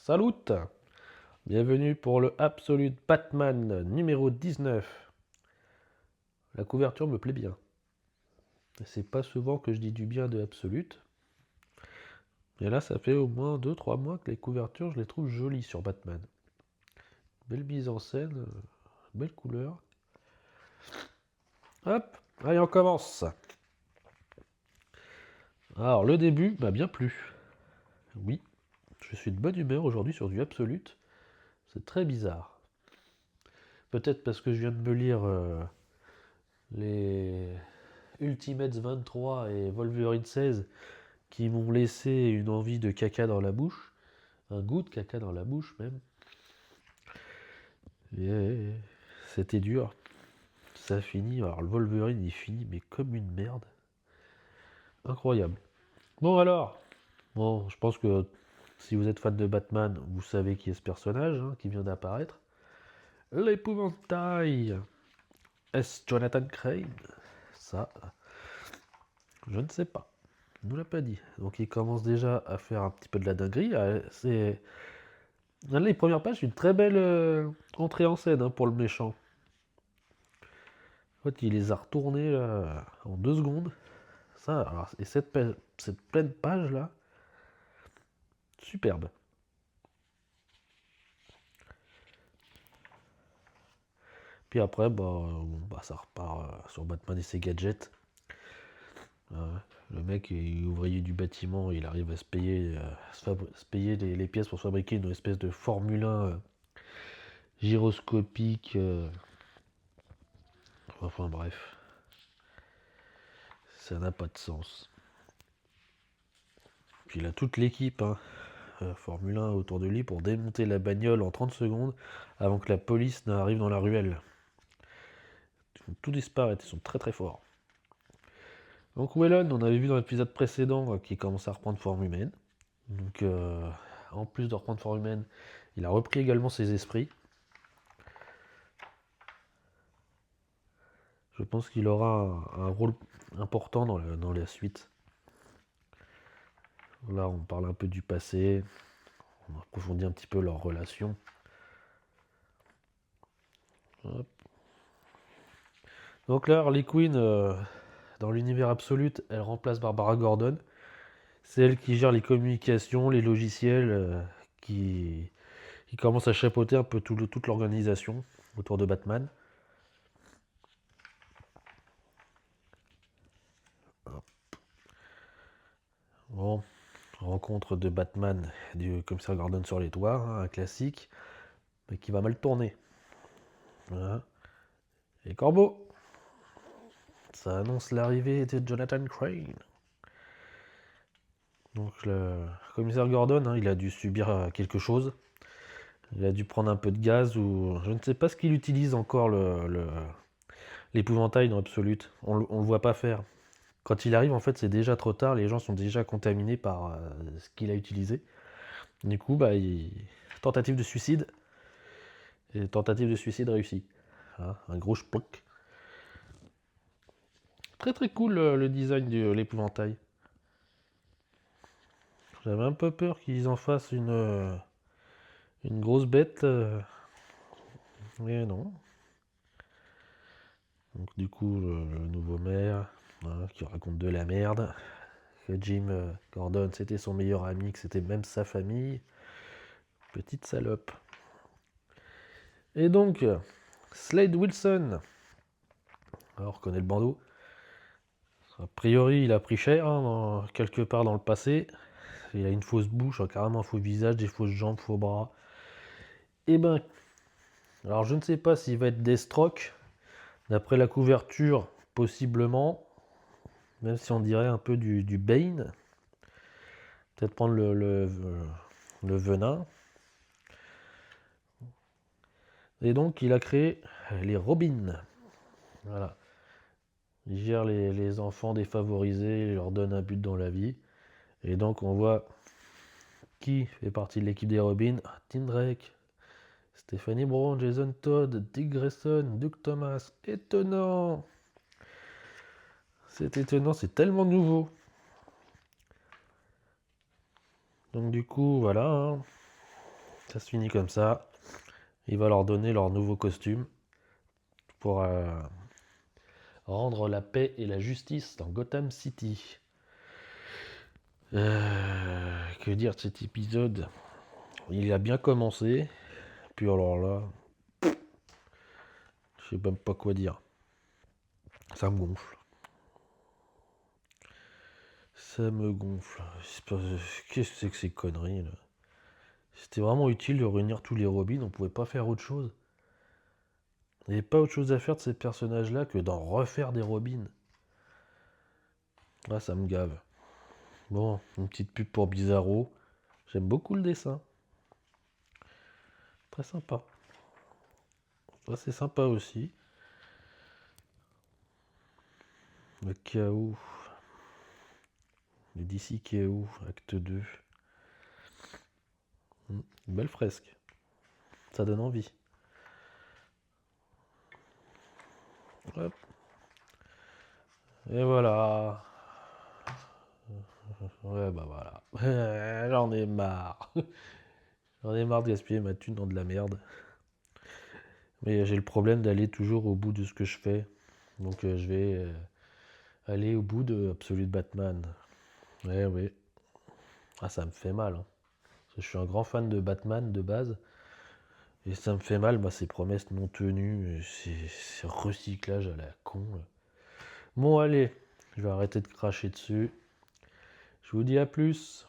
Salut! Bienvenue pour le Absolute Batman numéro 19. La couverture me plaît bien. C'est pas souvent que je dis du bien de Absolute. Mais là, ça fait au moins 2-3 mois que les couvertures, je les trouve jolies sur Batman. Belle mise en scène, belle couleur. Hop, allez, on commence. Alors, le début m'a bien plu. Oui, je suis de bonne humeur aujourd'hui sur du Absolute. C'est très bizarre. Peut-être parce que je viens de me lire les Ultimates 23 et Wolverine 16 qui m'ont laissé une envie de caca dans la bouche, un goût de caca dans la bouche même. Et c'était dur. Ça finit, alors le Wolverine il finit mais comme une merde. Incroyable. Bon alors, bon je pense que si vous êtes fan de Batman, vous savez qui est ce personnage qui vient d'apparaître. L'épouvantail. Est-ce Jonathan Crane? Ça, je ne sais pas. Il nous l'a pas dit. Donc il commence déjà à faire un petit peu de la dinguerie. C'est les premières pages, une très belle entrée en scène pour le méchant. En fait, il les a retournés en 2 secondes. Ça, alors, et cette pleine page là, superbe. Puis après, ça repart sur Batman et ses gadgets. Le mec est ouvrier du bâtiment, il arrive à se payer, se payer les pièces pour fabriquer une espèce de Formule 1 gyroscopique. Enfin bref, ça n'a pas de sens. Puis il a toute l'équipe Formule 1 autour de lui pour démonter la bagnole en 30 secondes avant que la police n'arrive dans la ruelle. Ils font tout disparaître, ils sont très très forts. Donc Wellon, on avait vu dans l'épisode précédent qu'il commence à reprendre forme humaine. Donc en plus de reprendre forme humaine, il a repris également ses esprits. Je pense qu'il aura un rôle important dans la suite. Là, on parle un peu du passé, on approfondit un petit peu leur relation. Hop. Donc là, Harley Quinn, dans l'univers absolute, elle remplace Barbara Gordon. C'est elle qui gère les communications, les logiciels, qui commence à chapeauter un peu toute l'organisation autour de Batman. Bon, rencontre de Batman et du commissaire Gordon sur les toits, un classique, mais qui va mal tourner. Voilà. Et Corbeau, ça annonce l'arrivée de Jonathan Crane. Donc le commissaire Gordon, il a dû subir quelque chose. Il a dû prendre un peu de gaz ou je ne sais pas ce qu'il utilise encore l'épouvantail dans Absolute. On le voit pas faire. Quand il arrive, en fait, c'est déjà trop tard. Les gens sont déjà contaminés par ce qu'il a utilisé. Du coup, tentative de suicide. Et tentative de suicide réussie. Un gros sploc. Très très cool le design de l'épouvantail. J'avais un peu peur qu'ils en fassent une grosse bête. Mais non. Donc du coup, le nouveau maire qui raconte de la merde. Que Jim Gordon, c'était son meilleur ami, que c'était même sa famille. Petite salope. Et donc, Slade Wilson. Alors, on reconnaît le bandeau. A priori, il a pris cher quelque part dans le passé. Il a une fausse bouche, carrément un faux visage, des fausses jambes, faux bras. Et ben, alors je ne sais pas s'il va être Deathstroke. D'après la couverture, possiblement. Même si on dirait un peu du Bane. Peut-être prendre le venin. Et donc, il a créé les Robins. Voilà. Il gère les enfants défavorisés, il leur donne un but dans la vie. Et donc, on voit qui fait partie de l'équipe des Robins. Tim Drake, Stephanie Brown, Jason Todd, Dick Grayson, Duke Thomas. Étonnant! C'est étonnant, c'est tellement nouveau. Donc, du coup, voilà. Ça se finit comme ça. Il va leur donner leur nouveau costume pour rendre la paix et la justice dans Gotham City. Que dire de cet épisode? Il a bien commencé, puis alors là, je sais même pas quoi dire. Ça me gonfle. Ça me gonfle. Qu'est-ce que c'est que ces conneries là? C'était vraiment utile de réunir tous les Robins, on pouvait pas faire autre chose. Il n'y avait pas autre chose à faire de ces personnages-là que d'en refaire des Robins. Ah, ça me gave. Bon, une petite pub pour Bizarro. J'aime beaucoup le dessin. Très sympa. Ça, c'est sympa aussi. Le chaos. Le DC Chaos, acte 2. Une belle fresque. Ça donne envie. Hop. Et voilà. Ouais, bah voilà. J'en ai marre. J'en ai marre de gaspiller ma thune dans de la merde. Mais j'ai le problème d'aller toujours au bout de ce que je fais. Donc je vais aller au bout de Absolute Batman. Ouais, ouais. Ah, ça me fait mal, hein. Parce que je suis un grand fan de Batman de base. Et ça me fait mal, moi, ces promesses non tenues, ces recyclages à la con. Bon, allez, je vais arrêter de cracher dessus. Je vous dis à plus.